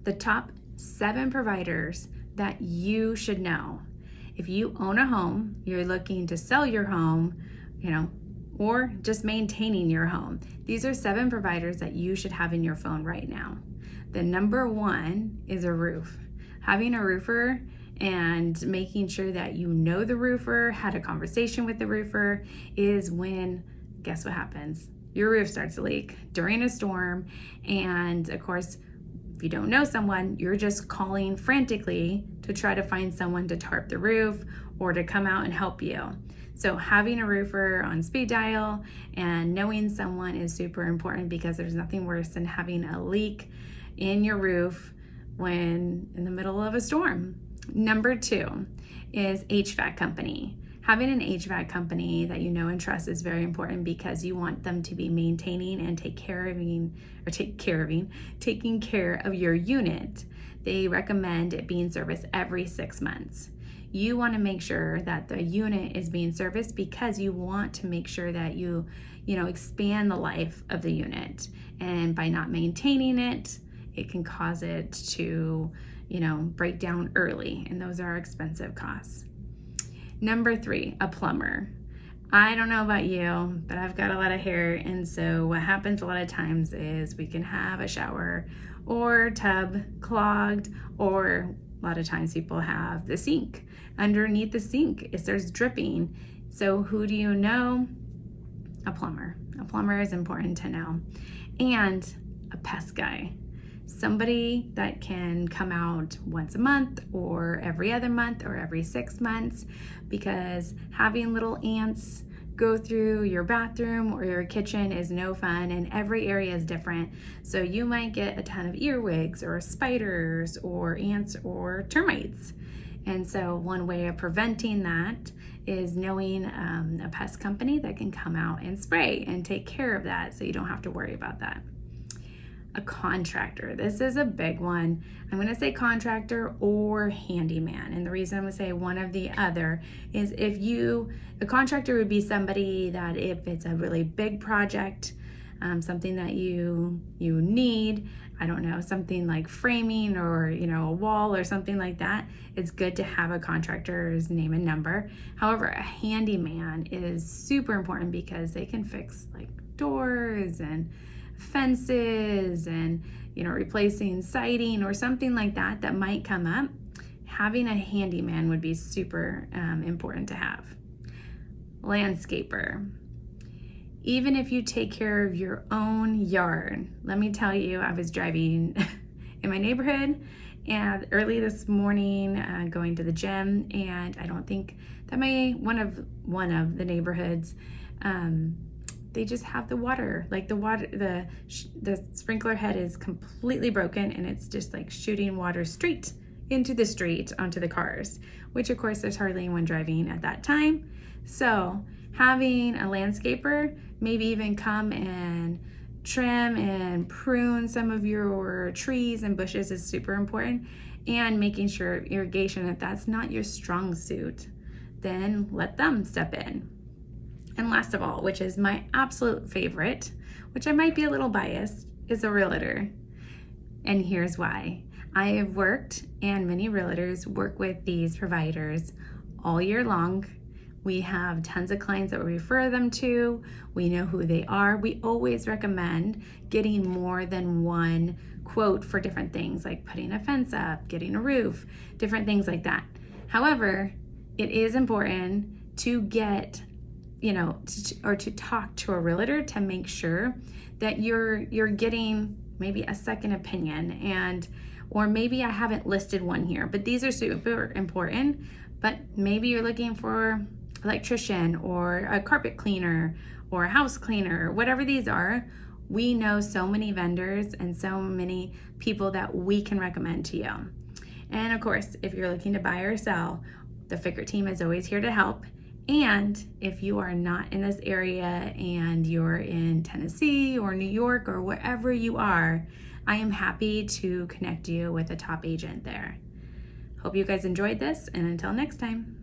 the top 7 providers that you should know. If you own a home, you're looking to sell your home, or just maintaining your home, these are 7 providers that you should have in your phone right now. The number 1 is a roof. Having a roofer and making sure that you know the roofer, had a conversation with the roofer, is when, guess what happens? Your roof starts to leak during a storm. And of course, if you don't know someone, you're just calling frantically to try to find someone to tarp the roof or to come out and help you. So having a roofer on speed dial and knowing someone is super important, because there's nothing worse than having a leak in your roof when in the middle of a storm. Number 2 is HVAC company. Having an HVAC company that you know and trust is very important, because you want them to be maintaining and taking care of your unit. They recommend it being serviced every 6 months. You want to make sure that the unit is being serviced, because you want to make sure that you expand the life of the unit. And by not maintaining it, it can cause it to break down early, and those are expensive costs. Number 3, a plumber. I don't know about you, but I've got a lot of hair, and so what happens a lot of times is we can have a shower or tub clogged, or a lot of times people have the sink. Underneath the sink, it starts dripping. So who do you know? A plumber. A plumber is important to know. And a pest guy. Somebody that can come out once a month or every other month or every 6 months, because having little ants go through your bathroom or your kitchen is no fun, and every area is different. So you might get a ton of earwigs or spiders or ants or termites. And so one way of preventing that is knowing a pest company that can come out and spray and take care of that, so you don't have to worry about that. A contractor. This is a big one. I'm going to say contractor or handyman. And the reason I'm going to say one of the other is a contractor would be somebody that if it's a really big project, something that you need, I don't know, something like framing or, a wall or something like that, it's good to have a contractor's name and number. However, a handyman is super important, because they can fix like doors and fences and replacing siding or something like that might come up. Having a handyman would be super important to have. Landscaper. Even if you take care of your own yard, let me tell you, I was driving in my neighborhood and early this morning going to the gym, and I don't think that one of the neighborhoods they just have the water, the sprinkler head is completely broken, and it's just like shooting water straight into the street onto the cars, which of course there's hardly anyone driving at that time. So having a landscaper maybe even come and trim and prune some of your trees and bushes is super important. And making sure irrigation, if that's not your strong suit, then let them step in. And last of all, which is my absolute favorite, which I might be a little biased, is a realtor. And here's why. I have worked, and many realtors work with these providers all year long. We have tons of clients that we refer them to. We know who they are. We always recommend getting more than one quote for different things, like putting a fence up, getting a roof, different things like that. However, it is important to get to talk to a realtor to make sure that you're getting maybe a second opinion, or maybe I haven't listed one here, but these are super important. But maybe you're looking for electrician or a carpet cleaner or a house cleaner, whatever these are. We know so many vendors and so many people that we can recommend to you. And of course, if you're looking to buy or sell, the Figure team is always here to help. And if you are not in this area and you're in Tennessee or New York or wherever you are, I am happy to connect you with a top agent there. Hope you guys enjoyed this, and until next time.